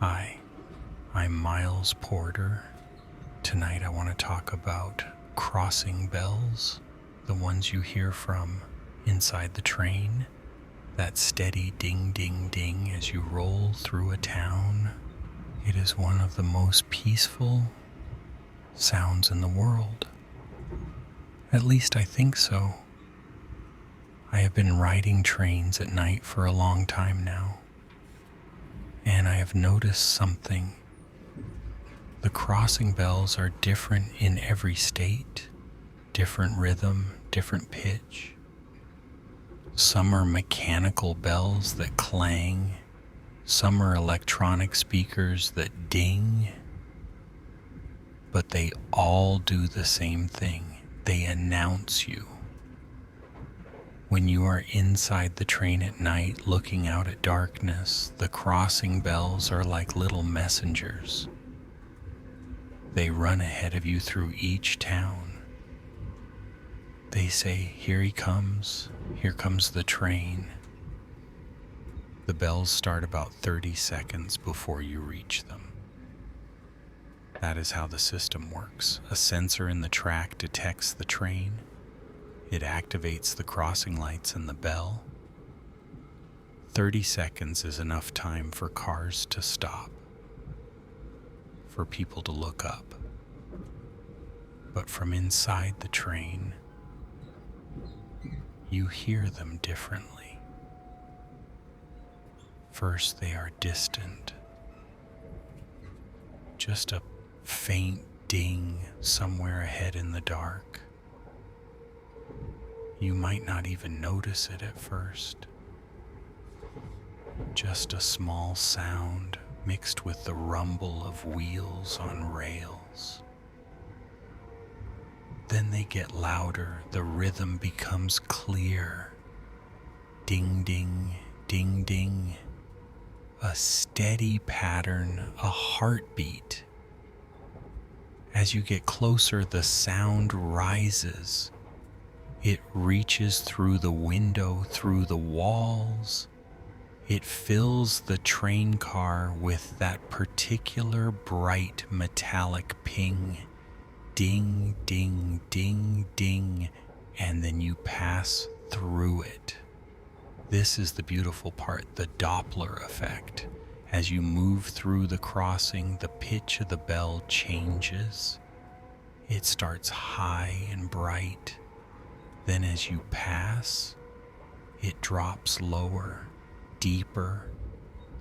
Hi, I'm Miles Porter. Tonight I want to talk about crossing bells, the ones you hear from inside the train, that steady ding ding ding as you roll through a town. It is one of the most peaceful sounds in the world. At least I think so. I have been riding trains at night for a long time now, and I have noticed something. The crossing bells are different in every state, different rhythm, different pitch. Some are mechanical bells that clang, some are electronic speakers that ding, but they all do the same thing. They announce you. When you are inside the train at night looking out at darkness, the crossing bells are like little messengers. They run ahead of you through each town. They say, "Here he comes, here comes the train." The bells start about 30 seconds before you reach them. That is how the system works. A sensor in the track detects the train. It activates the crossing lights and the bell. 30 seconds is enough time for cars to stop, for people to look up. But from inside the train, you hear them differently. First, they are distant. Just a faint ding somewhere ahead in the dark. You might not even notice it at first. Just a small sound mixed with the rumble of wheels on rails. Then they get louder, the rhythm becomes clear. Ding ding, ding ding. A steady pattern, a heartbeat. As you get closer, the sound rises. It reaches through the window, through the walls. It fills the train car with that particular bright metallic ping. Ding, ding, ding, ding, and then you pass through it. This is the beautiful part, the doppler effect. As you move through the crossing, the pitch of the bell changes. It starts high and bright. Then as you pass, it drops lower, deeper,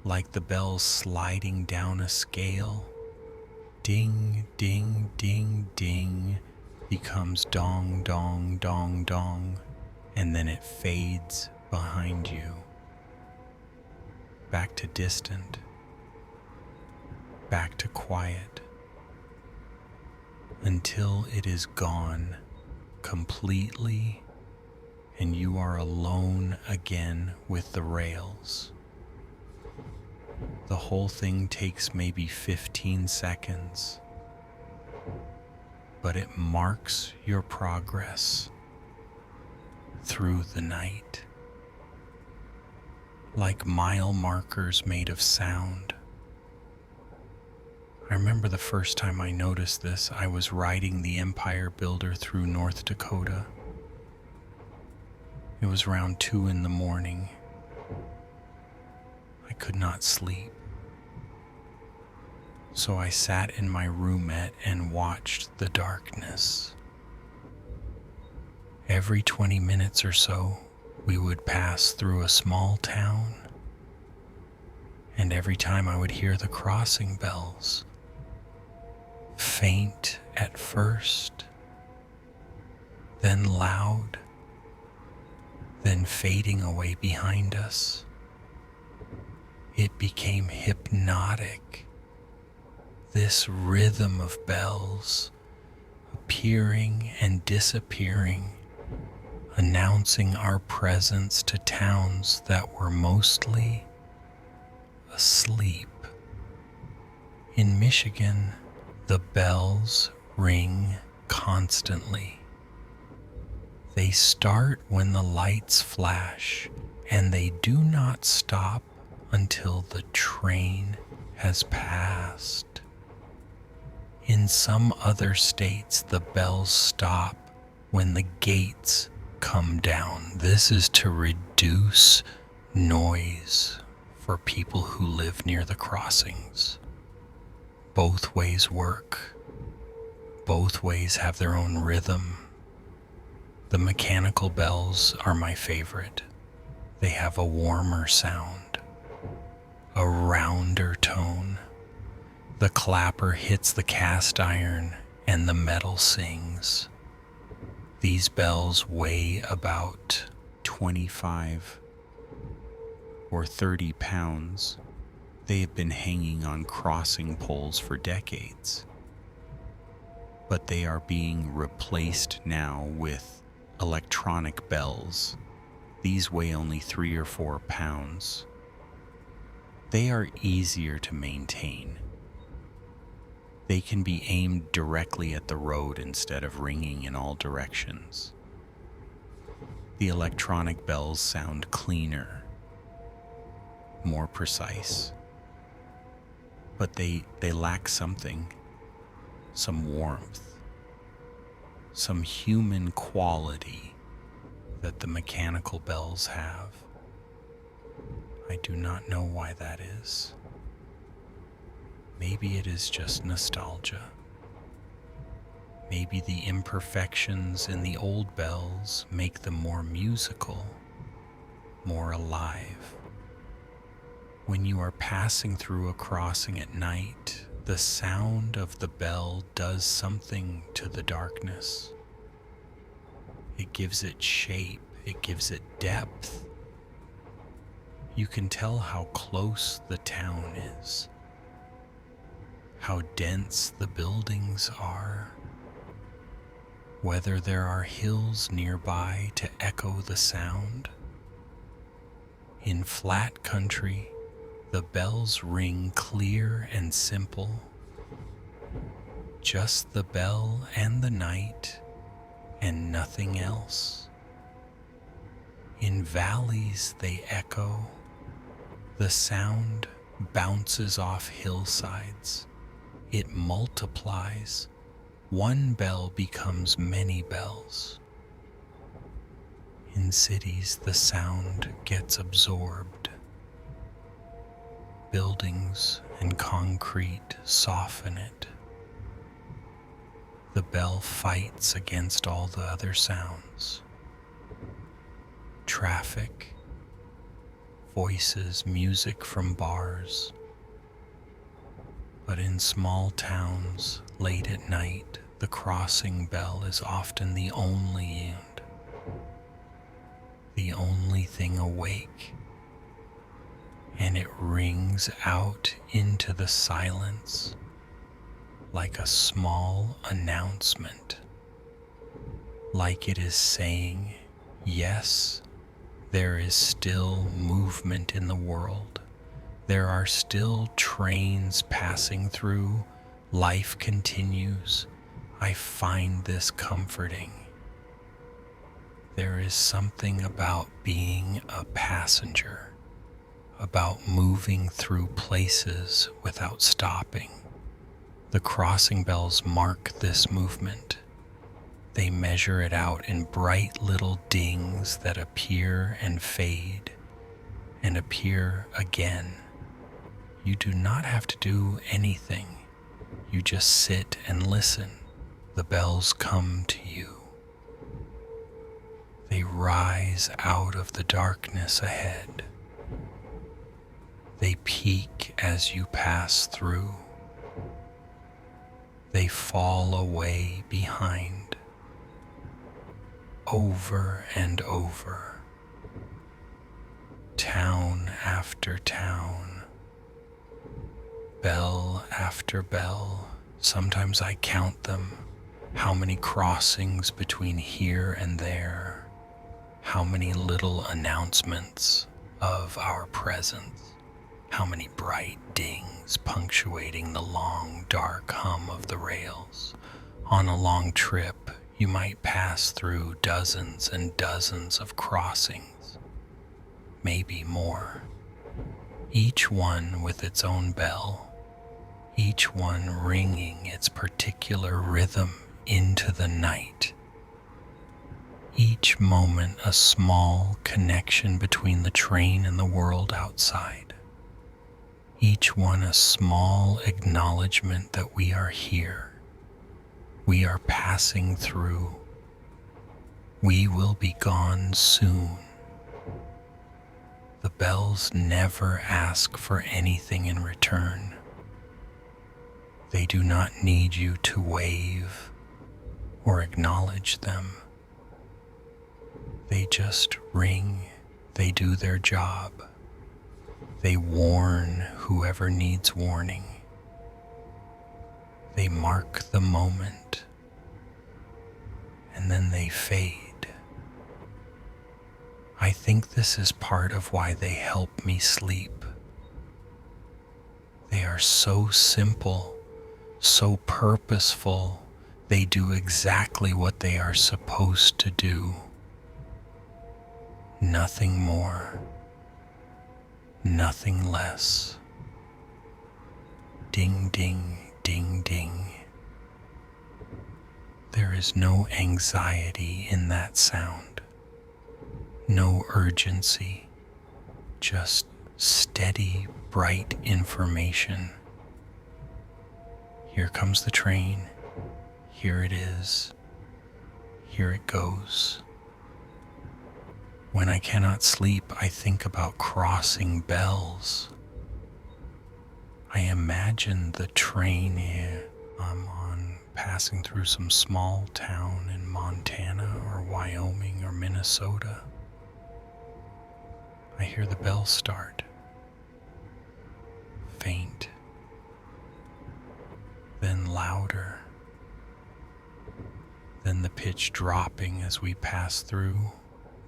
like the bell sliding down a scale. Ding, ding, ding, ding becomes dong, dong, dong, dong, and then it fades behind you. Back to distant, back to quiet, until it is gone completely and you are alone again with the rails. The whole thing takes maybe 15 seconds, but it marks your progress through the night, like mile markers made of sound. I remember the first time I noticed this, I was riding the Empire Builder through North Dakota. It was around 2 a.m. I could not sleep. So I sat in my roomette and watched the darkness. Every 20 minutes or so, we would pass through a small town, and every time I would hear the crossing bells, faint at first, then loud, then fading away behind us. It became hypnotic. This rhythm of bells appearing and disappearing, announcing our presence to towns that were mostly asleep. In Michigan, the bells ring constantly. They start when the lights flash, and they do not stop until the train has passed. In some other states, the bells stop when the gates come down. This is to reduce noise for people who live near the crossings. Both ways work. Both ways have their own rhythm. The mechanical bells are my favorite. They have a warmer sound, a rounder tone. The clapper hits the cast iron and the metal sings. These bells weigh about 25 or 30 pounds. They have been hanging on crossing poles for decades, but they are being replaced now with electronic bells. These weigh only 3 or 4 pounds. They are easier to maintain. They can be aimed directly at the road instead of ringing in all directions. The electronic bells sound cleaner, more precise, but they lack something, some warmth, some human quality that the mechanical bells have. I do not know why that is. Maybe it is just nostalgia. Maybe the imperfections in the old bells make them more musical, more alive. When you are passing through a crossing at night, the sound of the bell does something to the darkness. It gives it shape, it gives it depth. You can tell how close the town is, how dense the buildings are, whether there are hills nearby to echo the sound. In flat country, the bells ring clear and simple, just the bell and the night and nothing else. In valleys they echo, the sound bounces off hillsides. It multiplies. One bell becomes many bells. In cities, the sound gets absorbed. Buildings and concrete soften it. The bell fights against all the other sounds. Traffic, voices, music from bars. But in small towns, late at night, the crossing bell is often the only thing awake, and it rings out into the silence like a small announcement, like it is saying, yes, there is still movement in the world. There are still trains passing through. Life continues. I find this comforting. There is something about being a passenger, about moving through places without stopping. The crossing bells mark this movement. They measure it out in bright little dings that appear and fade and appear again. You do not have to do anything. You just sit and listen. The bells come to you. They rise out of the darkness ahead. They peak as you pass through. They fall away behind. Over and over. Town after town. Bell after bell. Sometimes I count them. How many crossings between here and there. How many little announcements of our presence. How many bright dings punctuating the long, dark hum of the rails. On a long trip, you might pass through dozens and dozens of crossings, maybe more, each one with its own bell, each one ringing its particular rhythm into the night. Each moment a small connection between the train and the world outside. Each one a small acknowledgement that we are here. We are passing through. We will be gone soon. The bells never ask for anything in return. They do not need you to wave or acknowledge them. They just ring. They do their job. They warn whoever needs warning. They mark the moment, and then they fade. I think this is part of why they help me sleep. They are so simple, so purposeful. They do exactly what they are supposed to do. Nothing more, nothing less. Ding, ding, ding, ding. There is no anxiety in that sound, no urgency, just steady, bright information. Here comes the train. Here it is. Here it goes. When I cannot sleep, I think about crossing bells. I imagine the train here I'm on passing through some small town in Montana or Wyoming or Minnesota. I hear the bells start. Faint. Then louder. Then the pitch dropping as we pass through.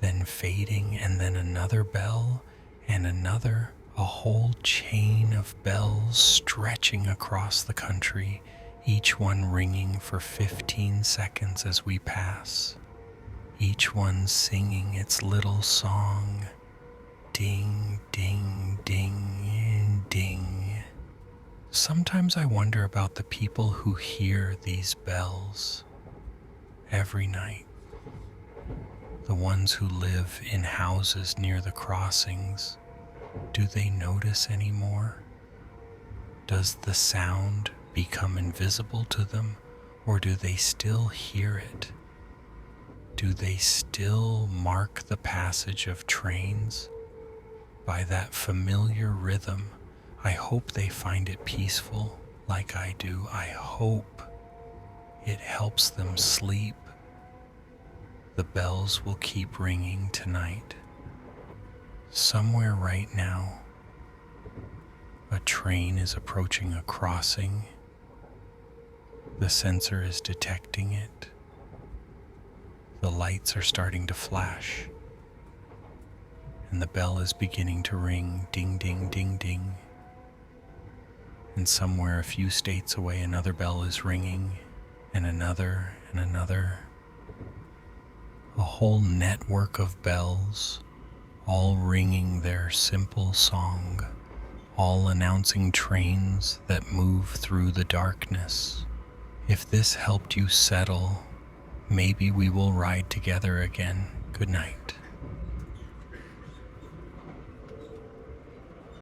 Then fading, and then another bell, and another, a whole chain of bells stretching across the country, each one ringing for 15 seconds as we pass, each one singing its little song, ding, ding, ding, ding. Sometimes I wonder about the people who hear these bells every night. The ones who live in houses near the crossings, do they notice anymore? Does the sound become invisible to them, or do they still hear it? Do they still mark the passage of trains by that familiar rhythm? I hope they find it peaceful like I do. I hope it helps them sleep. The bells will keep ringing tonight. Somewhere right now, a train is approaching a crossing. The sensor is detecting it. The lights are starting to flash, and the bell is beginning to ring, ding, ding, ding, ding. And somewhere a few states away, another bell is ringing, and another, and another. A whole network of bells, all ringing their simple song, all announcing trains that move through the darkness. If this helped you settle, maybe we will ride together again. Good night.